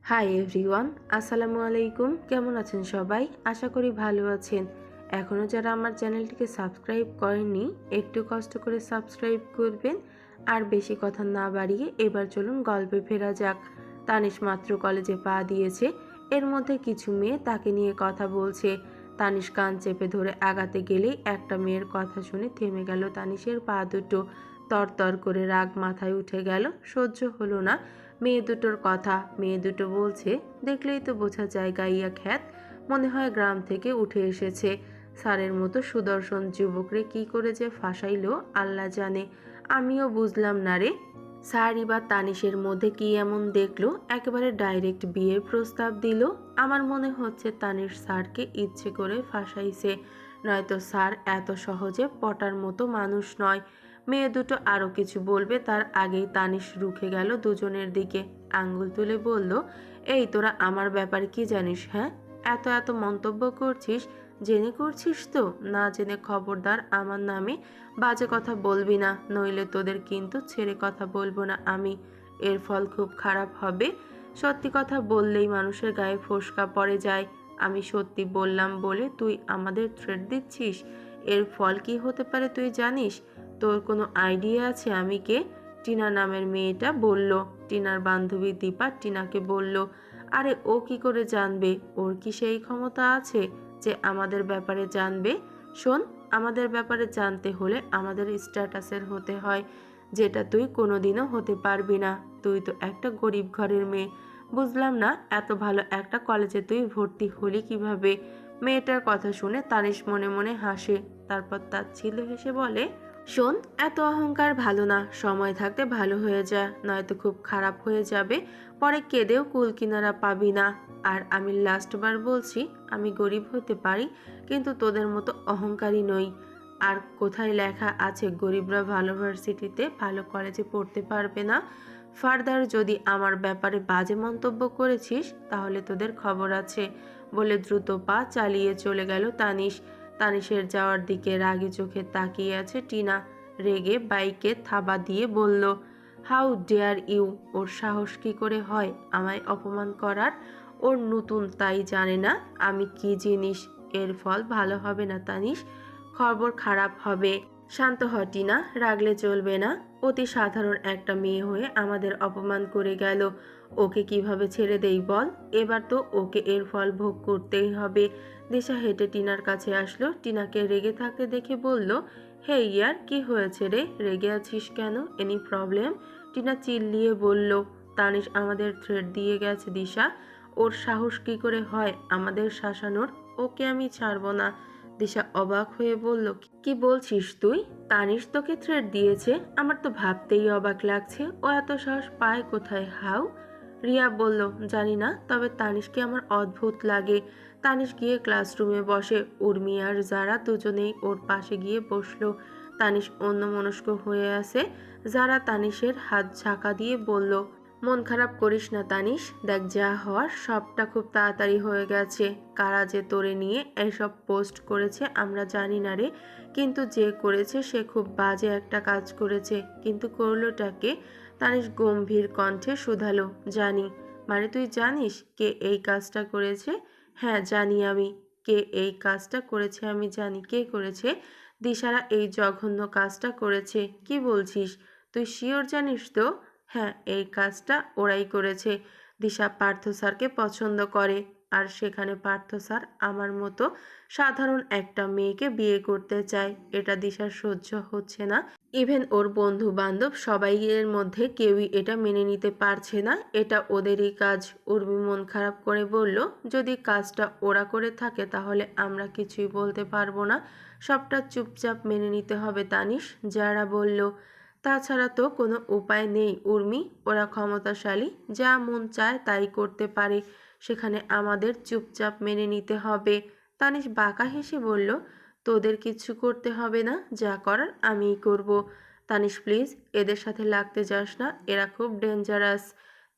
Hi everyone, আসসালামু আলাইকুম। কেমন আছেন সবাই? আশা করি ভালো আছেন। এখনও যারা আমার চ্যানেলটিকে সাবস্ক্রাইব করেননি, একটু কষ্ট করে সাবস্ক্রাইব করবেন। আর বেশি কথা না বাড়িয়ে এবার চলুন গল্পে ফেরা যাক। তানিশ মাত্র কলেজে পা দিয়েছে, এর মধ্যে কিছু মেয়ে তাকে নিয়ে কথা বলছে। তানিশ কান চেপে ধরে আগাতে গেলেই একটা মেয়ের কথা শুনে থেমে গেল তানিশের পা দুটো। তরতর করে রাগ মাথায় উঠে গেল, সহ্য হলো না মেয়ে দুটোর কথা। মেয়ে দুটো বলছে, দেখলেই তো বোঝা যায় গাইয়া খ্যাত, মনে হয় গ্রাম থেকে উঠে এসেছে। স্যারের মতো সুদর্শন যুবকরে কি করে যে ফাঁসাইলো আল্লাহ জানে। আমিও বুঝলাম না রে, স্যারই বা তানিশের মধ্যে কি এমন দেখলো একেবারে ডাইরেক্ট বিয়ের প্রস্তাব দিল। আমার মনে হচ্ছে তানিশ স্যারকে ইচ্ছে করে ফাঁসাইছে, নয়তো স্যার এত সহজে পটার মতো মানুষ নয়। মেয়ে দুটো আরও কিছু বলবে তার আগেই তানিশ রুখে গেল দুজনের দিকে, আঙ্গুল তুলে বলল, এই তোরা আমার ব্যাপারে কি জানিস? হ্যাঁ, এত এত মন্তব্য করছিস, জেনে করছিস তো? না জেনে খবরদার আমার নামে বাজে কথা বলবি না, নইলে তোদের কিন্তু ছেড়ে কথা বলবো না আমি। এর ফল খুব খারাপ হবে। সত্যি কথা বললেই মানুষের গায়ে ফোসকা পড়ে যায়। আমি সত্যি বললাম বলে তুই আমাদের থ্রেট দিচ্ছিস? এর ফল কি হতে পারে তুই জানিস? তোর কোনো আইডিয়া আছে আমি কে? টিনা নামের মেয়েটা বলল। টিনার বান্ধবী দীপা টিনাকে বলল। আরে ও কি করে জানবে? ওর কি সেই ক্ষমতা আছে যে আমাদের ব্যাপারে জানবে? শোন, আমাদের ব্যাপারে জানতে হলে আমাদের স্ট্যাটাসের হতে হয়, যেটা তুই কোনোদিনও হতে পারবি না। তুই তো একটা গরিব ঘরের মেয়ে। বুঝলাম না এত ভালো একটা কলেজে তুই ভর্তি হলি কিভাবে? মেয়েটার কথা শুনে তানিশ মনে মনে হাসে, তারপর তাচ্ছিল্য হেসে বলে, শোন, এত অহংকার ভালো না। সময় থাকতে ভালো হয়ে যা, নয়তো খুব খারাপ হয়ে যাবে। পরে কেঁদেও কুল কিনারা পাবি না। আর আমি লাস্টবার বলছি, আমি গরিব হতে পারি, কিন্তু তোদের মতো অহংকারী নই। আর কোথায় লেখা আছে গরিবরা ভালো ভার্সিটিতে ভালো কলেজে পড়তে পারবে না? ফার্দার যদি আমার ব্যাপারে বাজে মন্তব্য করেছিস তাহলে তোদের খবর আছে। বলে দ্রুত পা চালিয়ে চলে গেল তানিশ। তানিশের যাওয়ার দিকে রাগী চোখে তাকিয়ে আছে টিনা। রেগে বাইকে থাবা দিয়ে বলল, হাউ ডেয়ার ইউ! ওর সাহস কি করে হয় আমায় অপমান করার? ওর নতুন তাই জানে না আমি কি জিনিস। এর ফল ভালো হবে না তানিশ, খবর খারাপ হবে। শান্ত হ টিনা, রাগলে চলবে না। অতি সাধারণ একটা মেয়ে হয়ে আমাদের অপমান করে গেল, ওকে কিভাবে ছেড়ে দেই বল? এবার তো ওকে এর ফল ভোগ করতেই হবে। দিশা হেঁটে টিনার কাছে আসলো, টিনাকে রেগে থাকতে দেখে বলল, হে ইয়ার, কি হয়েছে রে? রেগে আছিস কেন? Any problem? টিনা চিল্লিয়ে বলল, তানিশ আমাদের থ্রেট দিয়ে গেছে দিশা। ওর সাহস কি করে হয় আমাদের শাসানোর? ওকে আমি ছাড়বো না। দিশা অবাক হয়ে বলল, কি বলছিস তুই? তানিশ তোকে থ্রেট দিয়েছে? আমার তো ভাবতেই অবাক লাগছে, ও এত সাহস পায় কোথায়? হাউ? রিয়া বলল, জানি না, তবে তানিশকে আমার অদ্ভুত লাগে। তানিশ গিয়ে ক্লাসরুমে বসে। উর্মি আর যারা দুজনেই ওর পাশে গিয়ে বসলো। তানিশ অন্যমনস্ক হয়ে আছে। যারা তানিশের হাত ঝাঁকা দিয়ে বলল, মন খারাপ করিস না তানিশ, দেখ যা হওয়ার সবটা খুব তাড়াতাড়ি হয়ে গেছে। কারা যে তোরে নিয়ে এসব পোস্ট করেছে আমরা জানি না রে, কিন্তু যে করেছে সে খুব বাজে একটা কাজ করেছে। কিন্তু করলোটাকে? তানিশ গম্ভীর কণ্ঠে শুধালো, জানি। মানে তুই জানিস কে এই কাজটা করেছে? হ্যাঁ জানি আমি। কে এই কাজটা করেছে আমি জানি। কে করেছে? দিশারা এই জঘন্য কাজটা করেছে। কি বলছিস? তুই শিওর জানিস তো? হ্যাঁ, এই কাজটা ওরাই করেছে। দিশা পার্থ স্যারকে পছন্দ করে, আর সেখানে পার্থ স্যার আমার মতো সাধারণ একটা মেয়েকে বিয়ে করতে চায়। এটা দিশার সহ্য হচ্ছে না। ইভেন ওর বন্ধু বান্ধব সবাই এর মধ্যে কেউই এটা মেনে নিতে পারছে না। এটা ওদেরই কাজ। উর্মি মন খারাপ করে বলল, যদি কাজটা ওরা করে থাকে তাহলে আমরা কিছুই বলতে পারবো না, সবটা চুপচাপ মেনে নিতে হবে তানিশ। যারা বলল, তাছাড়া তো কোনো উপায় নেই উর্মি, ওরা ক্ষমতাশালী, যা মন চায় তাই করতে পারে, সেখানে আমাদের চুপচাপ মেনে নিতে হবে। তানিশ বাঁকা হেসে বলল, তোদের কিছু করতে হবে না, যা করার আমিই করব। তানিশ প্লিজ, এদের সাথে লাগতে যাস না, এরা খুব ডেঞ্জারাস।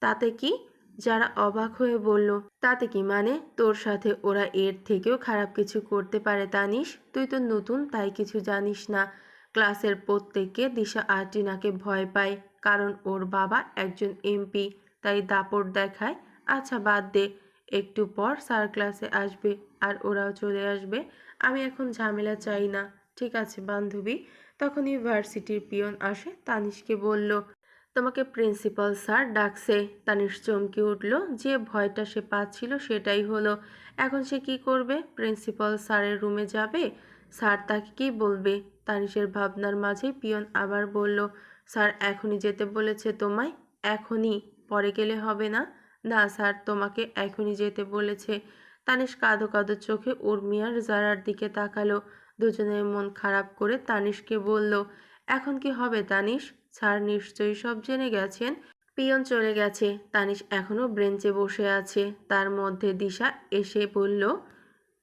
তাতে কি? যারা অবাক হয়ে বলল, তাতে কি মানে? তোর সাথে ওরা এর থেকেও খারাপ কিছু করতে পারে তানিশ, তুই তো নতুন তাই কিছু জানিস না। ক্লাসের প্রত্যেককে দিশা আর টিনাকে ভয় পায়, কারণ ওর বাবা একজন এমপি, তাই দাপট দেখায়। আচ্ছা বাদ দে, একটু পর স্যার ক্লাসে আসবে আর ওরাও চলে আসবে। আমি এখন ঝামেলা চাই না। ঠিক আছে বান্ধবী। তখনই ভার্সিটির পিয়ন আসে, তানিশকে বলল, তোমাকে প্রিন্সিপাল স্যার ডাকছে। তানিশ চমকে উঠল, যে ভয়টা সে পাচ্ছিল সেটাই হলো। এখন সে কি করবে? প্রিন্সিপাল স্যারের রুমে যাবে? স্যার তাকে কি বলবে? তানিশের ভাবনার মাঝে পিয়ন আবার বলল, স্যার এখনই যেতে বলেছে তোমায়। এখনই? পরে গেলে হবে না? না স্যার, তোমাকে এখনই যেতে বলেছে। তানিশ কাঁদো কাঁদো চোখে উর্মি আর জারার দিকে তাকালো। দুজনের মন খারাপ করে তানিশকে বলল, এখন কি হবে তানিশ? স্যার নিশ্চয়ই সব জেনে গেছেন। পিয়ন চলে গেছে, তানিশ এখনো ব্রেঞ্চে বসে আছে। তার মধ্যে দিশা এসে বলল,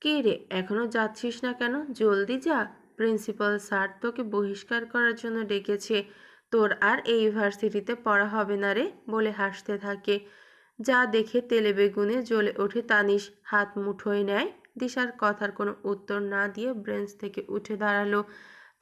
কি রে, এখনো যাচ্ছিস না কেন? জলদি যা। প্রিন্সিপাল স্যার তোকে বহিষ্কার করার জন্য ডেকেছে। তোর আর এই ইউনিভার্সিটিতে পড়া হবে না রে, বলে হাসতে থাকে। যা দেখে তেলে বেগুনে জ্বলে ওঠে তানিশ, হাত মুঠোয় নেয়। দিশার কথার কোনো উত্তর না দিয়ে ব্রেঞ্চ থেকে উঠে দাঁড়ালো।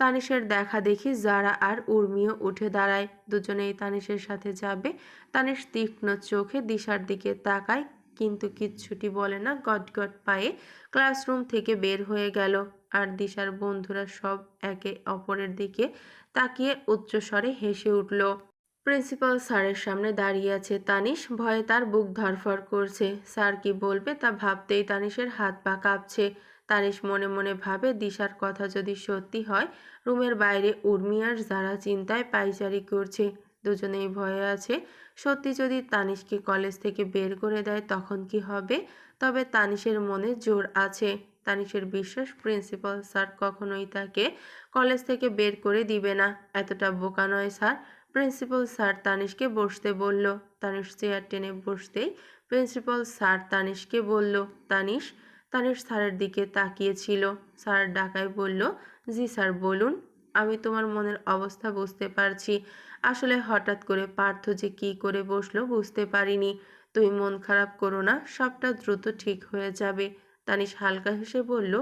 তানিশের দেখা দেখি জারা আর উর্মিও উঠে দাঁড়ায়। দুজনেই তানিশের সাথে যাবে। তানিশ তীক্ষ্ণ চোখে দিশার দিকে তাকায়, কিন্তু কিচ্ছুটি বলে না। গটগট পায়ে ক্লাসরুম থেকে বের হয়ে গেল। আর দিশার বন্ধুরা সব একে অপরের দিকে তাকিয়ে উচ্চস্বরে হেসে উঠল। প্রিন্সিপাল স্যারের সামনে দাঁড়িয়ে আছে তানিশ, ভয়ে তার বুক ধড়ফড় করছে। স্যার কি বলবে তা ভাবতেই তানিশের হাত পা কাঁপছে। তানিশ মনে মনে ভাবে, দিশার কথা যদি সত্যি হয়, রুমের বাইরে উর্মি আর যারা চিন্তায় পায়চারি করছে। দুজনেই ভয়ে আছে। সত্যি যদি তানিশকে কলেজ থেকে বের করে দেয় তখন কি হবে? তবে তানিশের মনে জোর আছে। তানিশের বিশ্বাস প্রিন্সিপাল স্যার কখনোই তাকে কলেজ থেকে বের করে দিবে না। এতটা বোকা নয় স্যার। প্রিন্সিপাল স্যার তানিশকে বসতে বলল। তানিশ চেয়ার টেনে বসতেই প্রিন্সিপাল স্যার তানিশকে বলল, তানিশ। তানিশ স্যারের দিকে তাকিয়েছিল। স্যার ডাকায় বলল, জি স্যার বলুন। আমি তোমার মনের অবস্থা বুঝতে পারছি। আসলে হঠাৎ করে পার্থ যে কি করে বসলো বুঝতে পারিনি। তুমি মন খারাপ করো না, সবটা দ্রুত ঠিক হয়ে যাবে। তানিশ হালকা হেসে বলল,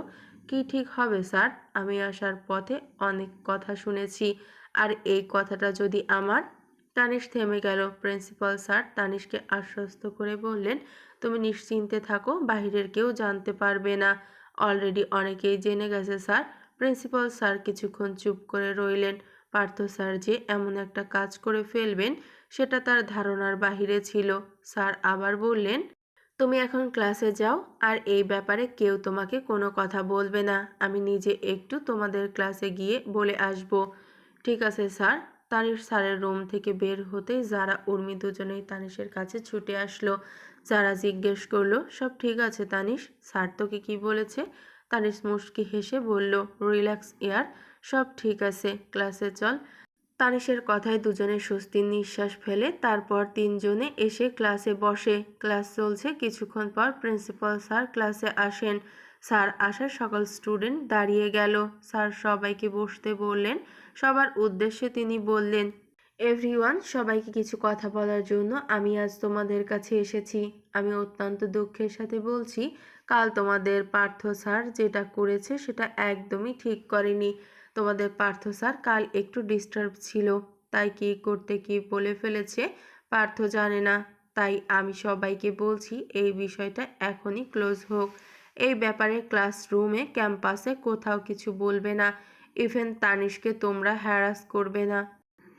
কি ঠিক হবে স্যার? আমি আসার পথে অনেক কথা শুনেছি। আর এই কথাটা যদি আমার। তানিশ থেমে গেল। প্রিন্সিপাল স্যার তানিশকে আশ্বস্ত করে বললেন, তুমি নিশ্চিন্তে থাকো, বাহিরের কেউ জানতে পারবে না। অলরেডি অনেকেই জেনে গেছে স্যার। প্রিন্সিপাল স্যার কিছুক্ষণ চুপ করে রইলেন। পার্থ স্যার যে এমন একটা কাজ করে ফেলবেন সেটা তার ধারণার বাহিরে ছিল। স্যার আবার বললেন, তুমি এখন ক্লাসে যাও, আর এই ব্যাপারে কেউ তোমাকে কোনো কথা বলবে না। আমি নিজে একটু তোমাদের ক্লাসে গিয়ে বলে আসব। ঠিক আছে স্যার। তানিশ স্যারের রুম থেকে বের হতেই যারা উর্মি দুজনেই তানিশের কাছে ছুটে আসলো। যারা জিজ্ঞেস করলো, সব ঠিক আছে তানিশ? স্যার তোকে কি বলেছে? তানিশ মুচকি হেসে বলল, রিল্যাক্স ইয়ার, সব ঠিক আছে, ক্লাসে চল। তানিশের কথায় দুজনে স্বস্তির নিঃশ্বাস ফেলে। তারপর তিনজনে এসে ক্লাসে বসে। ক্লাস চলছে। কিছুক্ষণ পর প্রিন্সিপাল স্যার ক্লাসে আসেন। স্যার আসার সকল স্টুডেন্ট দাঁড়িয়ে গেল। স্যার সবাইকে বসতে বললেন। সবার উদ্দেশ্যে তিনি বললেন, এভরিওয়ান, সবাইকে কিছু কথা বলার জন্য আমি আজ তোমাদের কাছে এসেছি। আমি অত্যন্ত দুঃখের সাথে বলছি, কাল তোমাদের পার্থ স্যার যেটা করেছে সেটা একদমই ঠিক করেনি। তোমাদের পার্থ স্যার কাল একটু ডিস্টার্ব ছিল, তাই কি করতে কি বলে ফেলেছে পার্থ জানে না। তাই আমি সবাইকে বলছি এই বিষয়টা এখনই ক্লোজ হোক। এই ব্যাপারে ক্লাসরুমে, ক্যাম্পাসে কোথাও কিছু বলবে না। ইভেন তানিশকে তোমরা হ্যারাস করবে না।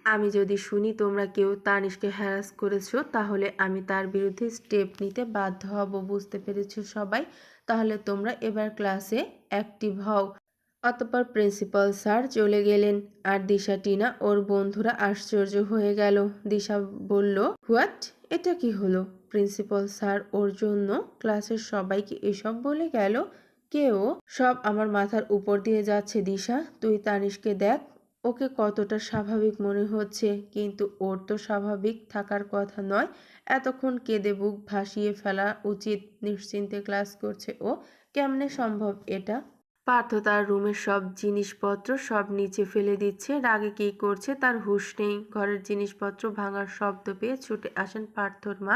আমি যদি শুনি তোমরা কেউ তানিশকে হ্যারাস করেছো, তাহলে আমি তার বিরুদ্ধে স্টেপ নিতে বাধ্য হব। বুঝতে পেরেছো সবাই? তাহলে তোমরা এবার ক্লাসে অ্যাক্টিভ হও। অতঃপর প্রিন্সিপাল স্যার চলে গেলেন। আর দিশা, টিনা ওর বন্ধুরা আশ্চর্য হয়ে গেল। দিশা বলল, হোয়াট? এটা কি হলো? প্রিন্সিপাল স্যার ওর জন্য ক্লাসের সবাইকে এসব বলে গেল? কেউ? সব আমার মাথার উপর দিয়ে যাচ্ছে দিশা। তুই তানিশকে দেখ, ওকে কতটা স্বাভাবিক মনে হচ্ছে, কিন্তু ওর তো স্বাভাবিক থাকার কথা নয়। এতক্ষণ কেঁদে বুক ভাসিয়ে ফেলা উচিত। নিশ্চিন্তে ক্লাস করছে ও। কেমনে সম্ভব এটা? পার্থ তার রুমের সব জিনিসপত্র সব নিচে ফেলে দিচ্ছে। রাগে কী করছে তার হুঁশ নেই। ঘরের জিনিসপত্র ভাঙার শব্দ পেয়ে ছুটে আসেন পার্থর মা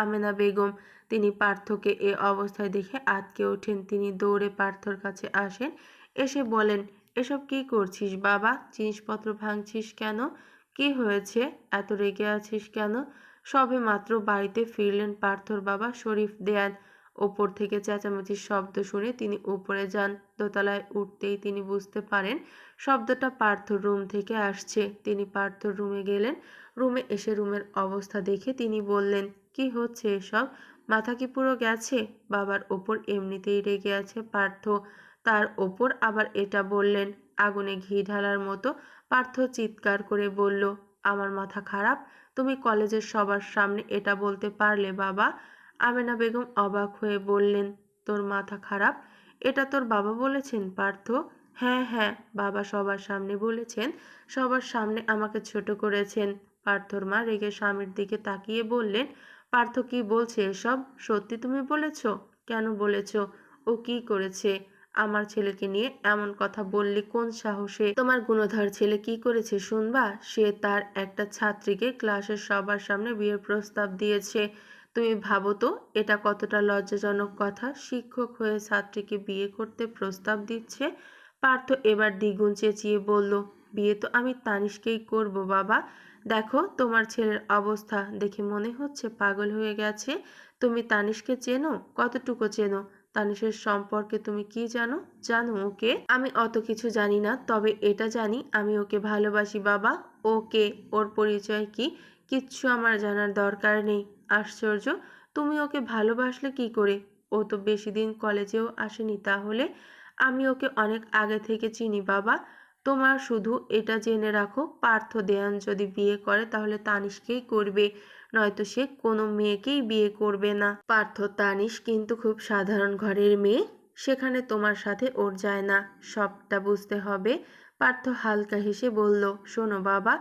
আমেনা বেগম। তিনি পার্থকে এ অবস্থায় দেখে আঁতকে ওঠেন। তিনি দৌড়ে পার্থর কাছে আসেন। এসে বলেন, এসব কি করছিস বাবা? জিনিসপত্র ভাঙছিস কেন? কি হয়েছে? এত রেগে আছিস কেন? সবে মাত্র বাড়িতে ফিরলেন পার্থর বাবা শরীফ দেয়ান। ওপর থেকে চেঁচামেচির শব্দ শুনে তিনি উপরে যান। দোতলায় উঠতেই তিনি বুঝতে পারেন শব্দটা পার্থর রুম থেকে আসছে। তিনি পার্থর রুমে গেলেন। রুমে এসে রুমের অবস্থা দেখে তিনি বললেন, কি হচ্ছে এসব? মাথা কি পুরো গেছে? বাবার ওপর এমনিতেই রেগে আছে পার্থ, তার ওপর আবার এটা বললেন। আগুনে ঘি ঢালার মতো পার্থ চিৎকার করে বলল, আমার মাথা খারাপ? তুমি কলেজের সবার সামনে এটা বলতে পারলে বাবা? আমেনা বেগম অবাক হয়ে বললেন, তোর মাথা খারাপ? এটা তোর বাবা বলেছেন পার্থ? হ্যাঁ হ্যাঁ, বাবা সবার সামনে বলেছেন, সবার সামনে আমাকে ছোট করেছেন। পার্থর মা রেগে স্বামীর দিকে তাকিয়ে বললেন, পার্থ কি বলছে এসব? সত্যি তুমি বলেছ? কেন বলেছ? ও কি করেছে? আমার ছেলেকে নিয়ে এমন কথা বললে কোন সাহসে? তোমার গুণধর ছেলে কি করেছে শুনবা? সে তার একটা ছাত্রীকে ক্লাসের সবার সামনে বিয়ের প্রস্তাব দিয়েছে। তুমি ভাবো তো এটা কতটা লজ্জাজনক কথা, শিক্ষক হয়ে ছাত্রীকে বিয়ে করতে প্রস্তাব দিচ্ছে। পার্থ এবার দ্বিগুণ চেঁচিয়ে বলল, বিয়ে তো আমি তানিশকেই করব বাবা। দেখো তোমার ছেলের অবস্থা দেখে মনে হচ্ছে পাগল হয়ে গেছে। তুমি তানিশকে চেনো? কতটুকু চেনো? তানিশের সম্পর্কে তুমি কি জানো? জানো ওকে? আমি অত কিছু জানি না, তবে এটা জানি আমি ওকে ভালোবাসি বাবা। ওকে, ওর পরিচয় কি? কিচ্ছু আমার জানার দরকার নেই। আশ্চর্য, তুমি ওকে ভালোবাসলে কি করে? ও তো বেশি দিন কলেজেও আসেনি তাহলে? আমি ওকে অনেক আগে থেকে চিনি বাবা। তোমার শুধু এটা জেনে রাখো, পার্থ দেয়ান যদি বিয়ে করে তাহলে তানিশকেই করবে, নয়তো সে কোনো মেয়েকেই বিয়ে করবে না। পার্থ তানিশ কিন্তু খুব সাধারণ ঘরের মেয়ে, সেখানে তোমার সাথে ওর যায় না, সবটা বুঝতে হবে। পার্থ হালকা হেসে বলল, শোনো বাবা,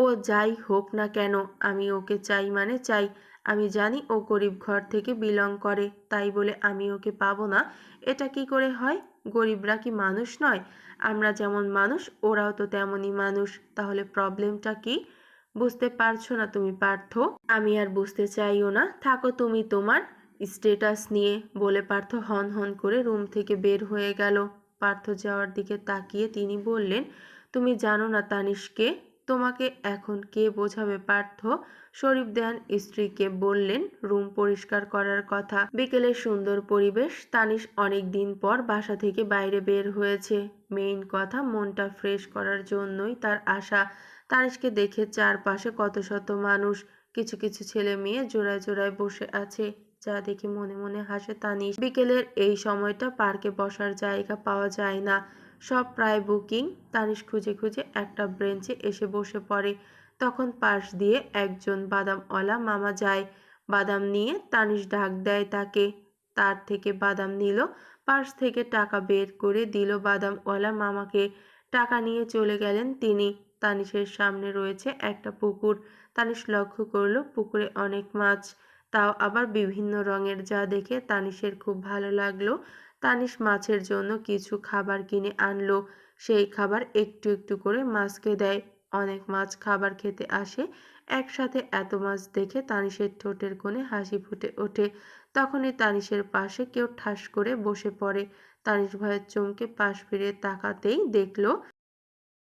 ও যাই হোক না কেন আমি ওকে চাই মানে চাই। আমি জানি ও গরিব ঘর থেকে বিলং করে, তাই বলে আমি ওকে পাবো না এটা কি করে হয়? গরিবরা কি মানুষ নয়? আমরা যেমন মানুষ ওরাও তো তেমনই মানুষ। তাহলে প্রবলেমটা কি? বুঝতে পারছো না তুমি পার্থ? আমি আর বুঝতে চাইও না, থাকো তুমি তোমার স্টেটাস নিয়ে, বলে পার্থ হন হন করে রুম থেকে বের হয়ে গেল। পার্থ যাওয়ার দিকে তাকিয়ে তিনি বললেন, তুমি জানো না তানিশকে? তোমাকে এখন কে বোঝাবে পার্থ? শরীফ দেয়ান স্ত্রীকে বললেন রুম পরিষ্কার করার কথা। বিকেলের সুন্দর পরিবেশ। তানিশ অনেক দিন পর বাসা থেকে বাইরে বের হয়েছে। মেইন কথা, মনটা ফ্রেশ করার জন্যই তার আশা। তানিশকে দেখে চারপাশে কত শত মানুষ, কিছু কিছু ছেলে মেয়ে জোড়ায় জোড়ায় বসে আছে, যা দেখে মনে মনে হাসে তানিশ। বিকেলের এই সময়টা পার্কে বসার জায়গা পাওয়া যায় না, সব প্রায় বুকিং। তানিশ খুঁজে খুঁজে একটা বেঞ্চে এসে বসে পড়ে। তখন পাশ দিয়ে একজন বাদামওয়ালা মামা যায়। বাদাম নিয়ে তানিশ ডাক দেয় তাকে। তার থেকে বাদাম নিল, পার্স থেকে টাকা বের করে দিল বাদামওয়ালা মামাকে। টাকা নিয়ে চলে গেলেন তিনি। তানিশের সামনে রয়েছে একটা পুকুর। তানিশ লক্ষ্য করলো পুকুরে অনেক মাছ, তাও আবার বিভিন্ন রঙের, যা দেখে তানিশের খুব ভালো লাগলো। তানিশ মাছের জন্য কিছু খাবার কিনে আনলো। সেই খাবার একটু একটু করে মাছকে দেয়। অনেক মাছ খাবার খেতে আসে। একসাথে এত মাছ দেখে তানিশের ঠোঁটের কোণে হাসি ফুটে ওঠে। তখনই তানিশের পাশে কেউ ঠাস করে বসে পড়ে। তানিশ ভয়ে চমকে পাশ ফিরে তাকাতেই দেখলো